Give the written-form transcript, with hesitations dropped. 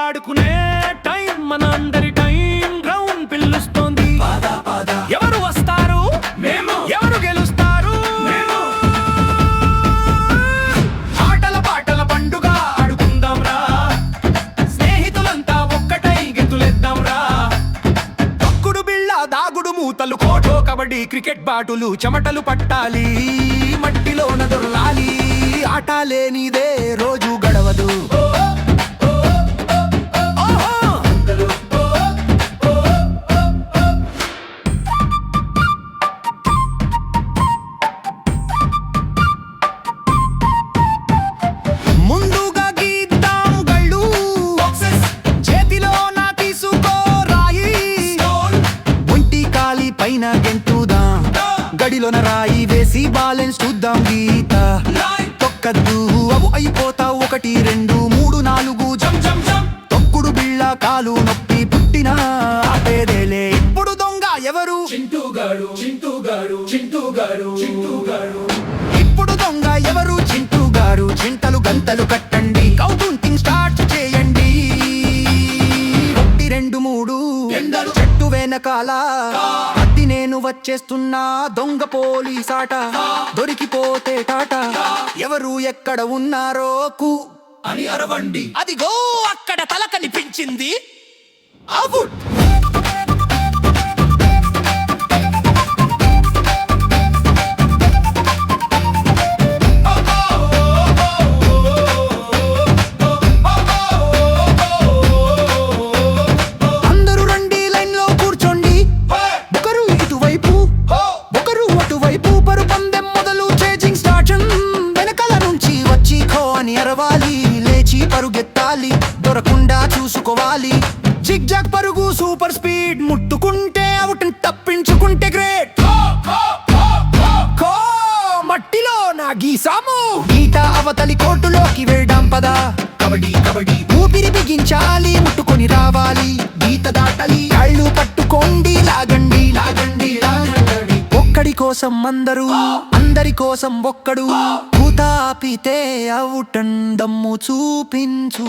ఆడుకునే టైం, మన అందరి టైం గ్రౌండ్ పిలుస్తోంది. ఎవరు వస్తారు? మేము. ఎవరు గెలుస్తారు? మేము. ఆటల పాటల పండుగ ఆడుకుందాం రా, స్నేహితులంతా ఒక్కటై గెంతులేద్దాం రా. తొక్కుడు బిళ్ళ, దాగుడు మూతలు, ఖోఖో, కబడ్డీ, క్రికెట్ బాటులు, చెమటలు పట్టాలి, మట్టిలోన దొరలాలి. ఆట లేనిదే రోజు గడవదు. ముందుగా గీద్దాం గళ్ళు, చేతిలో నా తీసుకో రాయి, ఒంటి కాలి పైన గెంతుదాం, గడిలోన రాయి వేసి బ్యాలెన్స్ చూద్దాం. గీత తొక్కద్దు, అవు అయిపోతావు 1 2 3 4 జం జం జం. తొక్కుడు బిళ్ళ కాలు నొప్పి పుట్టిన ఆపేదేలే. ఇప్పుడు దొంగ ఎవరు? చింటూగాడు చింటూగాడు చింటూగాడు చింటూగాడు. ఇప్పుడు దొంగ ఎవరు? చింటూ గారు. చింతలు గంతలు కట్టండి, కౌంటింగ్ స్టార్ట్ చేయండి. 1 2 3 చెట్టు వెనకాల అతి నేను వచ్చేస్తున్నా, దొంగ పోలీసాట, దొరికిపోతే టాటా. ఎవరు ఎక్కడ ఉన్నారో కు అని అరవండి. అదిగో అక్కడ తల కనిపించింది. అవుట్. అందరూ రండి, లైన్ లో కూర్చోండి, ఒకరు ఇటువైపు ఒకరు అటువైపు. పరుపందెం మొదలు, చేజింగ్ స్టార్ట్. వెనకాల నుంచి వచ్చి ఖో అని అరవాలి, లేచి పరుగెత్తాలి, దొరకుండా చూసుకోవాలి. జిగ్ జాగ్ పరుగు, సూపర్ స్పీడ్, ముట్టుకుంటే అవుట్, తప్పించుకుంటే గ్రేట్. ఖో మట్టిలో నా గీసాము, గీత అవతలి కోర్టులోకి వెళ్దాం పద. కబడ్డీ కబడ్డీ, ఊపిరి బిగించాలి, ముట్టుకొని రావాలి, గీత దాటాలి. కాళ్ళు పట్టుకోండి, లాగండి లాగండి లాగండి. ఒక్కడి కోసం అందరూ, అందరి కోసం ఒక్కడు. కూత ఆపితే అవుట్, దమ్ము చూపించు.